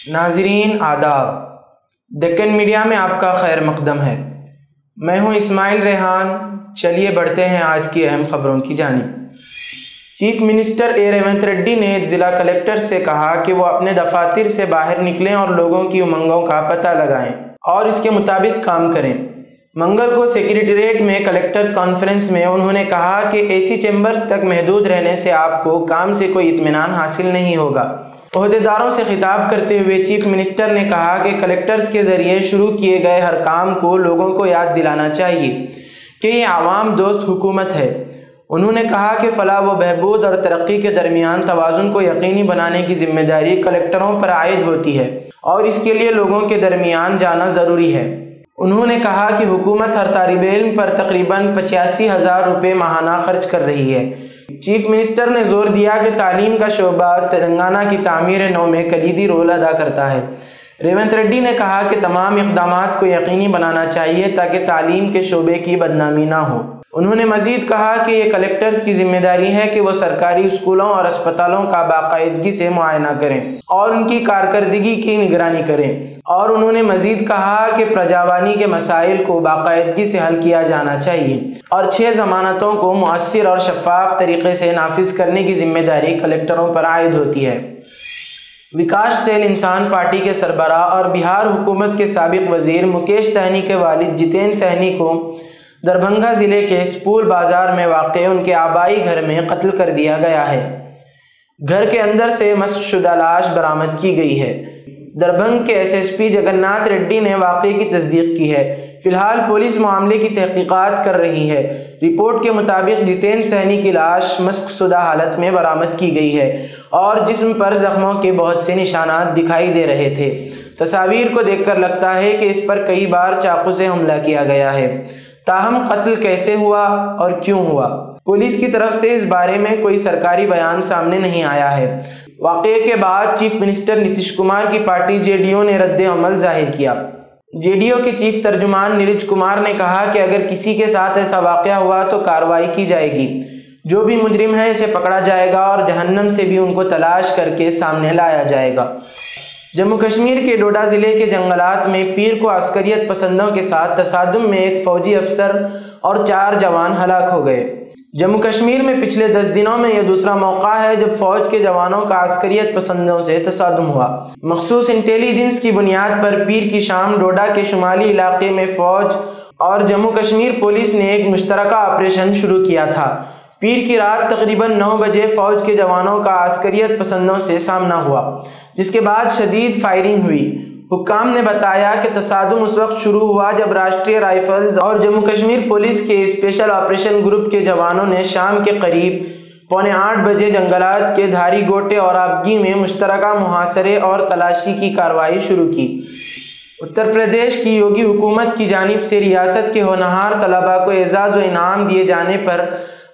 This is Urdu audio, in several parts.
ناظرین آداب، دکن میڈیا میں آپ کا خیر مقدم ہے۔ میں ہوں اسماعیل ریحان۔ چلیے بڑھتے ہیں آج کی اہم خبروں کی جانب۔ Chief minister A Revanth Reddy نے ضلع کلکٹر سے کہا کہ وہ اپنے دفاتر سے باہر نکلیں اور لوگوں کی امنگوں کا پتہ لگائیں اور اس کے مطابق کام کریں۔ منگل کو سیکریٹریٹ میں کلکٹرز کانفرنس میں انہوں نے کہا کہ اے سی چیمبرز تک محدود رہنے سے آپ کو کام سے کوئی اطمینان حاصل نہیں ہوگا۔ عہدیداروں سے خطاب کرتے ہوئے چیف منسٹر نے کہا کہ کلکٹرز کے ذریعے شروع کیے گئے ہر کام کو لوگوں کو یاد دلانا چاہیے کہ یہ عوام دوست حکومت ہے۔ انہوں نے کہا کہ فلاح و بہبود اور ترقی کے درمیان توازن کو یقینی بنانے کی ذمہ داری کلکٹروں پر عائد ہوتی ہے اور اس کے لیے لوگوں کے درمیان جانا ضروری ہے۔ انہوں نے کہا کہ حکومت ہر طالب علم پر تقریباً 85,000 روپے ماہانہ خرچ کر رہی ہے۔ چیف منسٹر نے زور دیا کہ تعلیم کا شعبہ تلنگانہ کی تعمیر نو میں کلیدی رول ادا کرتا ہے۔ ریونت ریڈی نے کہا کہ تمام اقدامات کو یقینی بنانا چاہیے تاکہ تعلیم کے شعبے کی بدنامی نہ ہو۔ انہوں نے مزید کہا کہ یہ کلکٹرز کی ذمہ داری ہے کہ وہ سرکاری اسکولوں اور اسپتالوں کا باقاعدگی سے معائنہ کریں اور ان کی کارکردگی کی نگرانی کریں، اور انہوں نے مزید کہا کہ پرجاوانی کے مسائل کو باقاعدگی سے حل کیا جانا چاہیے اور 6 ضمانتوں کو مؤثر اور شفاف طریقے سے نافذ کرنے کی ذمہ داری کلکٹروں پر عائد ہوتی ہے۔ وکاس شیل انسان پارٹی کے سربراہ اور بہار حکومت کے سابق وزیر مکیش سہنی کے والد جتین سہنی کو دربھنگہ ضلع کے سپول بازار میں واقع ان کے آبائی گھر میں قتل کر دیا گیا ہے۔ گھر کے اندر سے مسخ شدہ لاش برآمد کی گئی ہے۔ دربھنگ کے S S P Jagannath ready نے واقعے کی تصدیق کی ہے۔ فی الحال پولیس معاملے کی تحقیقات کر رہی ہے۔ رپورٹ کے مطابق جتین سہنی کی لاش مسخ شدہ حالت میں برآمد کی گئی ہے اور جسم پر زخموں کے بہت سے نشانات دکھائی دے رہے تھے۔ تصاویر کو دیکھ کر لگتا ہے کہ اس پر کئی بار چاقو سے حملہ کیا گیا ہے۔ تاہم قتل کیسے ہوا اور کیوں ہوا، پولیس کی طرف سے اس بارے میں کوئی سرکاری بیان سامنے نہیں آیا ہے۔ واقعے کے بعد چیف منسٹر نتیش کمار کی پارٹی جے ڈی یو نے رد عمل ظاہر کیا۔ جے ڈی یو کے چیف ترجمان نیرج کمار نے کہا کہ اگر کسی کے ساتھ ایسا واقعہ ہوا تو کارروائی کی جائے گی۔ جو بھی مجرم ہے اسے پکڑا جائے گا اور جہنم سے بھی ان کو تلاش کر کے سامنے لایا جائے گا۔ جموں کشمیر کے ڈوڈا ضلع کے جنگلات میں پیر کو عسکریت پسندوں کے ساتھ تصادم میں ایک فوجی افسر اور 4 جوان ہلاک ہو گئے۔ جموں کشمیر میں پچھلے 10 دنوں میں یہ دوسرا موقع ہے جب فوج کے جوانوں کا عسکریت پسندوں سے تصادم ہوا۔ مخصوص انٹیلیجنس کی بنیاد پر پیر کی شام ڈوڈا کے شمالی علاقے میں فوج اور جموں کشمیر پولیس نے ایک مشترکہ آپریشن شروع کیا تھا۔ پیر کی رات تقریباً 9 بجے فوج کے جوانوں کا عسکریت پسندوں سے سامنا ہوا، جس کے بعد شدید فائرنگ ہوئی۔ حکام نے بتایا کہ تصادم اس وقت شروع ہوا جب راشٹریہ رائفلز اور جموں کشمیر پولیس کے اسپیشل آپریشن گروپ کے جوانوں نے شام کے قریب 7:45 بجے جنگلات کے دھاری گوٹے اور آبگی میں مشترکہ محاصرے اور تلاشی کی کارروائی شروع کی۔ اتر پردیش کی یوگی حکومت کی جانب سے ریاست کے ہونہار طلباء کو اعزاز و انعام دیے جانے پر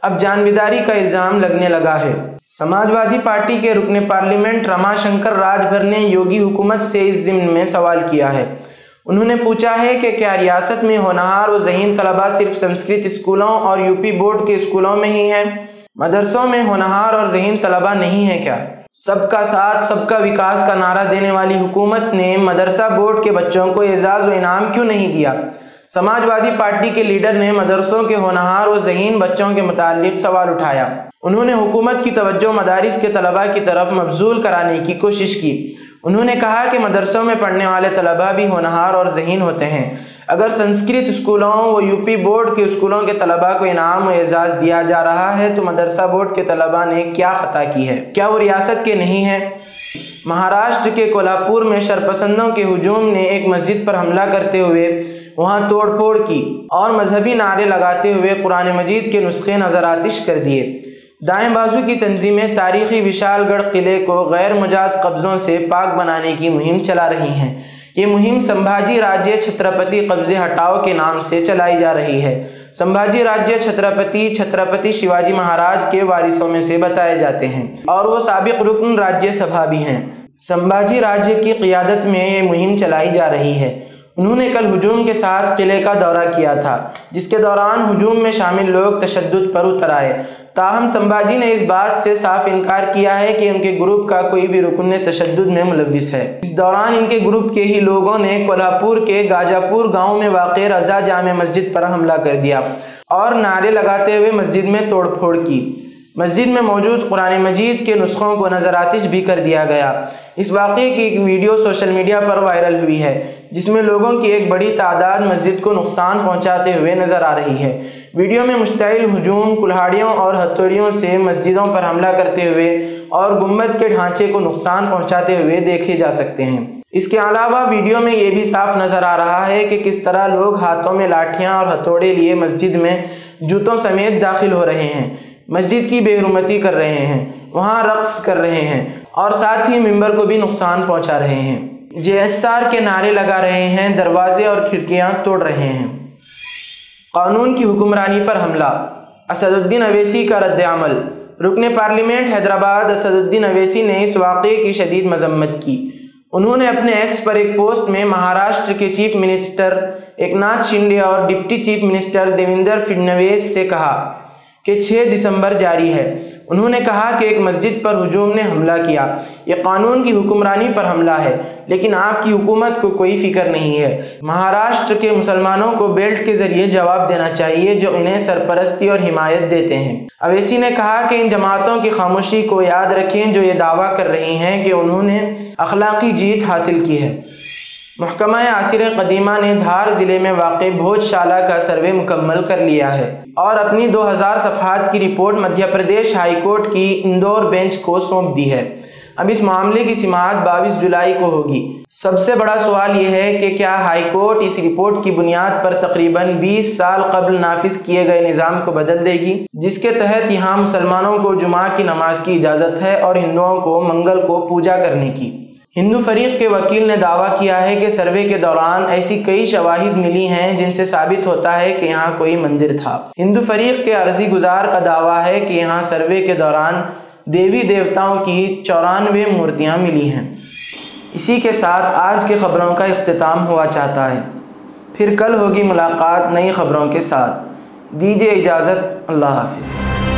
اب جانبداری کا الزام لگنے لگا ہے۔ سماجوادی پارٹی کے رکن پارلیمنٹ رما شنکر راج بھر نے یوگی حکومت سے اس ضمن میں سوال کیا ہے۔ انہوں نے پوچھا ہے کہ کیا ریاست میں ہونہار و ذہین طلباء صرف سنسکرت اسکولوں اور یو پی بورڈ کے اسکولوں میں ہی ہیں؟ مدرسوں میں ہونہار اور ذہین طلباء نہیں ہیں کیا؟ سب کا ساتھ سب کا وکاس کا نعرہ دینے والی حکومت نے مدرسہ بورڈ کے بچوں کو اعزاز و انعام کیوں نہیں دیا؟ سماجوادی پارٹی کے لیڈر نے مدرسوں کے ہونہار و ذہین بچوں کے متعلق سوال اٹھایا۔ انہوں نے حکومت کی توجہ مدارس کے طلباء کی طرف مبذول کرانے کی کوشش کی۔ انہوں نے کہا کہ مدرسوں میں پڑھنے والے طلباء بھی ہونہار اور ذہین ہوتے ہیں۔ اگر سنسکرت اسکولوں و یو پی بورڈ کے اسکولوں کے طلباء کو انعام و اعزاز دیا جا رہا ہے تو مدرسہ بورڈ کے طلباء نے کیا خطا کی ہے؟ کیا وہ ریاست کے نہیں ہیں؟ مہاراشٹر کے کولہاپور میں شرپسندوں کے ہجوم نے ایک مسجد پر حملہ کرتے ہوئے وہاں توڑ پھوڑ کی اور مذہبی نعرے لگاتے ہوئے قرآن مجید کے نسخے نظر آتش کر دیے۔ دائیں بازو کی تنظیمیں تاریخی وشال گڑھ قلعے کو غیر مجاز قبضوں سے پاک بنانے کی مہم چلا رہی ہیں۔ یہ مہم سمبھاجی راجیہ چھترپتی قبضے ہٹاؤ کے نام سے چلائی جا رہی ہے۔ سمبھاجی راجیہ چھترپتی شیواجی مہاراج کے وارثوں میں سے بتائے جاتے ہیں اور وہ سابق رکن راجیہ سبھا بھی ہیں۔ سمبھاجی راجیہ کی قیادت میں یہ مہم چلائی جا رہی ہے۔ انہوں نے کل ہجوم کے ساتھ قلعے کا دورہ کیا تھا، جس کے دوران ہجوم میں شامل لوگ تشدد پر اتر آئے۔ تاہم سمبھاجی نے اس بات سے صاف انکار کیا ہے کہ ان کے گروپ کا کوئی بھی رکن تشدد میں ملوث ہے۔ اس دوران ان کے گروپ کے ہی لوگوں نے کولہاپور کے گاجاپور گاؤں میں واقع رضا جامع مسجد پر حملہ کر دیا اور نعرے لگاتے ہوئے مسجد میں توڑ پھوڑ کی۔ مسجد میں موجود قرآن مجید کے نسخوں کو نظر آتش بھی کر دیا گیا۔ اس واقعے کی ایک ویڈیو سوشل میڈیا پر وائرل ہوئی ہے، جس میں لوگوں کی ایک بڑی تعداد مسجد کو نقصان پہنچاتے ہوئے نظر آ رہی ہے۔ ویڈیو میں مشتعل ہجوم کلہاڑیوں اور ہتھوڑیوں سے مسجدوں پر حملہ کرتے ہوئے اور گنبد کے ڈھانچے کو نقصان پہنچاتے ہوئے دیکھے جا سکتے ہیں۔ اس کے علاوہ ویڈیو میں یہ بھی صاف نظر آ رہا ہے کہ کس طرح لوگ ہاتھوں میں لاٹھیاں اور ہتھوڑے لیے مسجد میں جوتوں سمیت داخل ہو رہے ہیں، مسجد کی بے حرمتی کر رہے ہیں، وہاں رقص کر رہے ہیں اور ساتھ ہی ممبر کو بھی نقصان پہنچا رہے ہیں، JSR کے نعرے لگا رہے ہیں، دروازے اور کھڑکیاں توڑ رہے ہیں۔ قانون کی حکمرانی پر حملہ، اسد الدین اویسی کا رد عمل۔ رکن پارلیمنٹ حیدرآباد اسد الدین اویسی نے اس واقعے کی شدید مذمت کی۔ انہوں نے اپنے ایکس پر ایک پوسٹ میں مہاراشٹر کے چیف منسٹر ایکناتھ شنڈے اور deputy chief minister Devendra Fadnavis سے کہا کہ 6 دسمبر جاری ہے۔ انہوں نے کہا کہ ایک مسجد پر ہجوم نے حملہ کیا، یہ قانون کی حکمرانی پر حملہ ہے، لیکن آپ کی حکومت کو کوئی فکر نہیں ہے۔ مہاراشٹر کے مسلمانوں کو بیلٹ کے ذریعے جواب دینا چاہیے جو انہیں سرپرستی اور حمایت دیتے ہیں۔ اویسی نے کہا کہ ان جماعتوں کی خاموشی کو یاد رکھیں جو یہ دعویٰ کر رہی ہیں کہ انہوں نے اخلاقی جیت حاصل کی ہے۔ محکمہ آثار قدیمہ نے دھار ضلع میں واقع بھوج شالہ کا سروے مکمل کر لیا ہے اور اپنی 2000 صفحات کی report Madhya Pradesh high court کی اندور بینچ کو سونپ دی ہے۔ اب اس معاملے کی سماعت 22 جولائی کو ہوگی۔ سب سے بڑا سوال یہ ہے کہ کیا ہائی کورٹ اس رپورٹ کی بنیاد پر تقریباً 20 سال قبل نافذ کیے گئے نظام کو بدل دے گی، جس کے تحت یہاں مسلمانوں کو جمعہ کی نماز کی اجازت ہے اور ہندوؤں کو منگل کو پوجا کرنے کی۔ ہندو فریق کے وکیل نے دعویٰ کیا ہے کہ سروے کے دوران ایسی کئی شواہد ملی ہیں جن سے ثابت ہوتا ہے کہ یہاں کوئی مندر تھا۔ ہندو فریق کے عرضی گزار کا دعویٰ ہے کہ یہاں سروے کے دوران دیوی دیوتاؤں کی 94 مورتیاں ملی ہیں۔ اسی کے ساتھ آج کے خبروں کا اختتام ہوا چاہتا ہے۔ پھر کل ہوگی ملاقات نئی خبروں کے ساتھ۔ دیجیے اجازت، اللہ حافظ۔